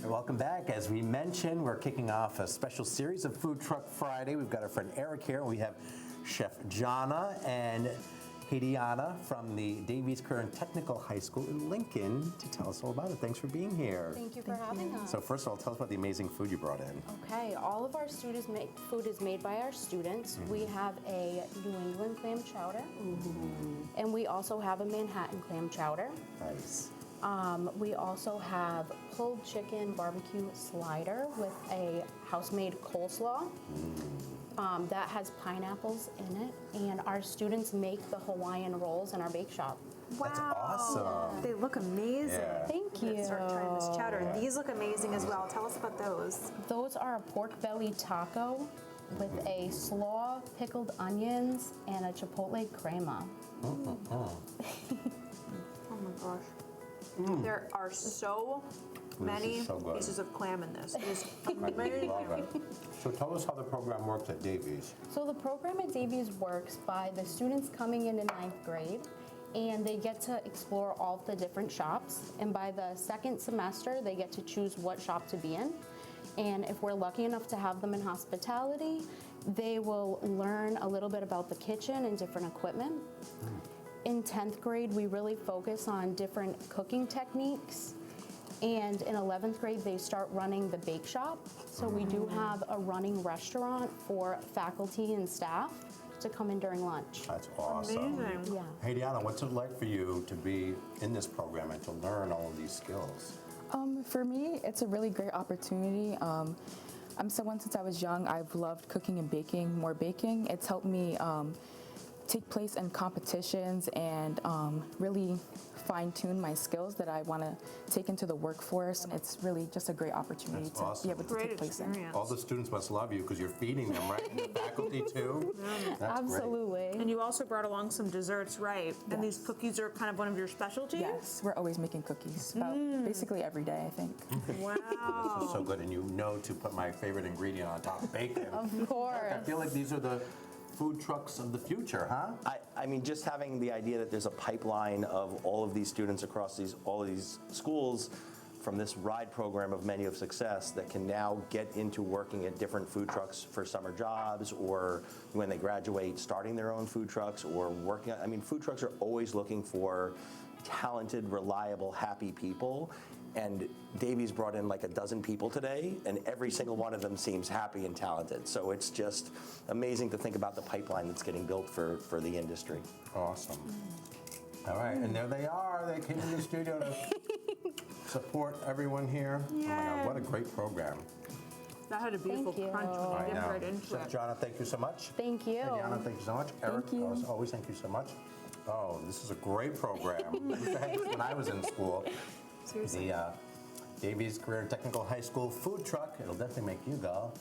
Welcome back. As we mentioned, we're kicking off a special series of Food Truck Friday. We've got our friend Eric here. We have Chef Jana and Hadiana from the Davies Technical High School in Lincoln to tell us all about it. Thanks for being here. Thank you for having us. So first of all, tell us about the amazing food you brought in. Okay, all of our food is made by our students. We have a New England clam chowder, and we also have a Manhattan clam chowder. Nice. We also have pulled chicken barbecue slider with a house-made coleslaw. That has pineapples in it, and our students make the Hawaiian rolls in our bake shop. Wow. That's awesome. They look amazing. Yeah. Thank I'm you. gonna start trying this chowder. Yeah. These look amazing as well. Tell us about those. Those are a pork belly taco with a slaw, pickled onions, and a chipotle crema. Oh my gosh. There are so many so good. pieces of clam in this. It is I amazing. love it. So tell us how the program works at Davies. So the program at Davies works by the students coming in 9th grade, and they get to explore all of the different shops. And by the second semester, they get to choose what shop to be in. And if we're lucky enough to have them in hospitality, they will learn a little bit about the kitchen and different equipment. In 10th grade, we really focus on different cooking techniques. And in 11th grade, they start running the bake shop. So we do have a running restaurant for faculty and staff to come in during lunch. That's awesome. Amazing. Yeah. Hey, Deanna, what's it like for you to be in this program and to learn all of these skills? For me, it's a really great opportunity. I'm someone, since I was young, I've loved cooking and baking, more baking. It's helped me take place in competitions and really fine-tune my skills that I want to take into the workforce. It's really just a great opportunity That's to awesome. be able to Great take place in. experience. All the students must love you because you're feeding them, right? And the faculty too. That's Absolutely. And you also brought along some desserts, right? And these cookies are kind of one of your specialties? Yes, we're always making cookies, about basically every day, I think. Great. Wow. So good, and you know to put my favorite ingredient on top, bacon. Of course. I feel like these are the food trucks of the future, huh? I mean, just having the idea that there's a pipeline of all of these students across all of these schools from this RIDE program of Menu of Success that can now get into working at different food trucks for summer jobs, or when they graduate, starting their own food trucks, or working. I mean, food trucks are always looking for talented, reliable, happy people. And Davies brought in like a dozen people today, and every single one of them seems happy and talented. So it's just amazing to think about the pipeline that's getting built for the industry. Awesome. All right, and there they are. They came in the studio to support everyone here. Oh my God, what a great program. That had a beautiful Thank you. crunch when I you dipped know. right into Chef it. Jana, thank you so much. Thank you. Diana, thank you so much. Eric, you. as always, thank you so much. Oh, this is a great program. I wish I had this when I was in school. Seriously. The Davies Technical High School food truck. It'll definitely make you go.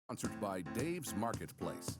Sponsored by Dave's Marketplace.